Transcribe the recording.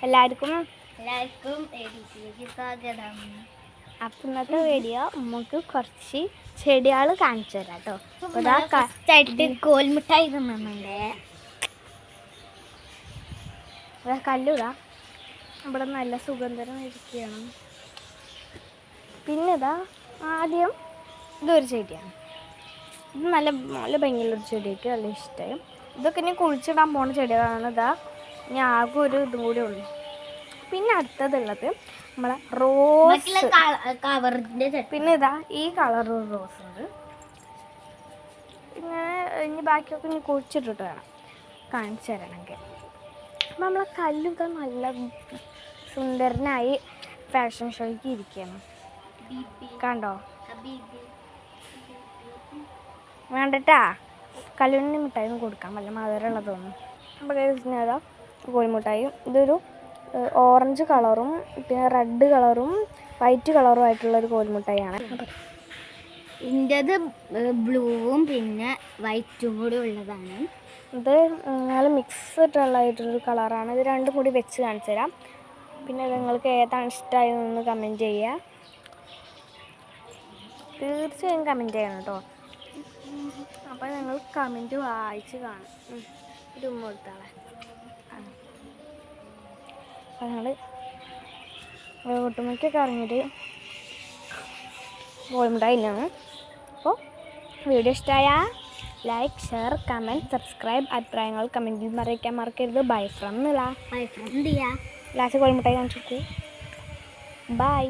എല്ലാവർക്കും എഡിറ്റിലേക്ക് സ്വാഗതം. അപ്പം ഇന്നത്തെ വീഡിയോ നമുക്ക് കുറച്ച് ചെടികൾ കാണിച്ചു തരാം കേട്ടോ. ഫസ്റ്റായിട്ട് കോൽമിഠായി തിന്നുന്നുണ്ട്. കല്ലുതാ ഇവിടെ നല്ല സുഗന്ധരം ഇരിക്കുകയാണ്. പിന്നെ ഇതാ ആദ്യം ഇതൊരു ചെടിയാണ്. ഇത് നല്ല നല്ല ഭംഗിയുള്ളൊരു ചെടിയൊക്കെ നല്ല ഇഷ്ടമായി. ഇതൊക്കെ ഇനി കുഴിച്ചിടാൻ പോകുന്ന ചെടികളാണ്. ഇതാ ഇനി ആകെ ഒരു ഇതും കൂടി ഉള്ളു. പിന്നെ അടുത്തതുള്ളത് നമ്മളെ റോസ് കവറിന്റെ. പിന്നെ ഇതാ ഈ കളർ റോസ് ഉണ്ട്. ഇങ്ങനെ ഇനി ബാക്കിയൊക്കെ ഇനി കുഴിച്ചിട്ടിട്ട് വേണം കാണിച്ചു തരണമെങ്കിൽ. അപ്പം നമ്മളെ കല്ലൊക്കെ നല്ല സുന്ദരനായി ഫാഷൻ ഷോയ്ക്ക് ഇരിക്കുകയാണ്. കണ്ടോ വേണ്ടട്ടാ. കല്ലുണ്ണി മിഠായി കൊടുക്കാം, വല്ല മധുരമുള്ളതൊന്നും. അപ്പോൾ ഏതാ കോഴിമിഠായും ഇതൊരു ഓറഞ്ച് കളറും പിന്നെ റെഡ് കളറും വൈറ്റ് കളറും ആയിട്ടുള്ളൊരു കോഴിമിഠായിയാണ്. ഇതിൻ്റെത് ബ്ലൂവും പിന്നെ വൈറ്റും കൂടി ഉള്ളതാണ്. ഇത് നല്ല മിക്സ്ഡായിട്ടുള്ളൊരു കളറാണ്. ഇത് രണ്ടും കൂടി വെച്ച് കാണിച്ചു തരാം. പിന്നെ നിങ്ങൾക്ക് ഏതാണ് ഇഷ്ടമായതെന്ന് കമൻറ്റ് ചെയ്യുക. തീർച്ചയായും കമൻറ്റ് ചെയ്യണം കേട്ടോ. അപ്പോൾ ഞങ്ങൾ കമൻറ്റ് വായിച്ച് കാണും. ഒരു ഉമ്മ കൊടുത്താളെ. അപ്പോൾ ഞങ്ങൾ ഒട്ടുമിക്കൊക്കെ ഇറങ്ങിയിട്ട് കോഴിമിഠായിനാണ്. അപ്പോൾ വീഡിയോ ഇഷ്ടമായാൽ ലൈക്ക്, ഷെയർ, കമൻറ്റ്, സബ്സ്ക്രൈബ്. അഭിപ്രായങ്ങൾ കമൻറ്റിൽ അറിയിക്കാൻ മറക്കരുത്. ബൈ ഫ്രം നില. Bye from Diya. ലാസ്റ്റ് കോഴിമിഠായി കാണിച്ചു. ബൈ.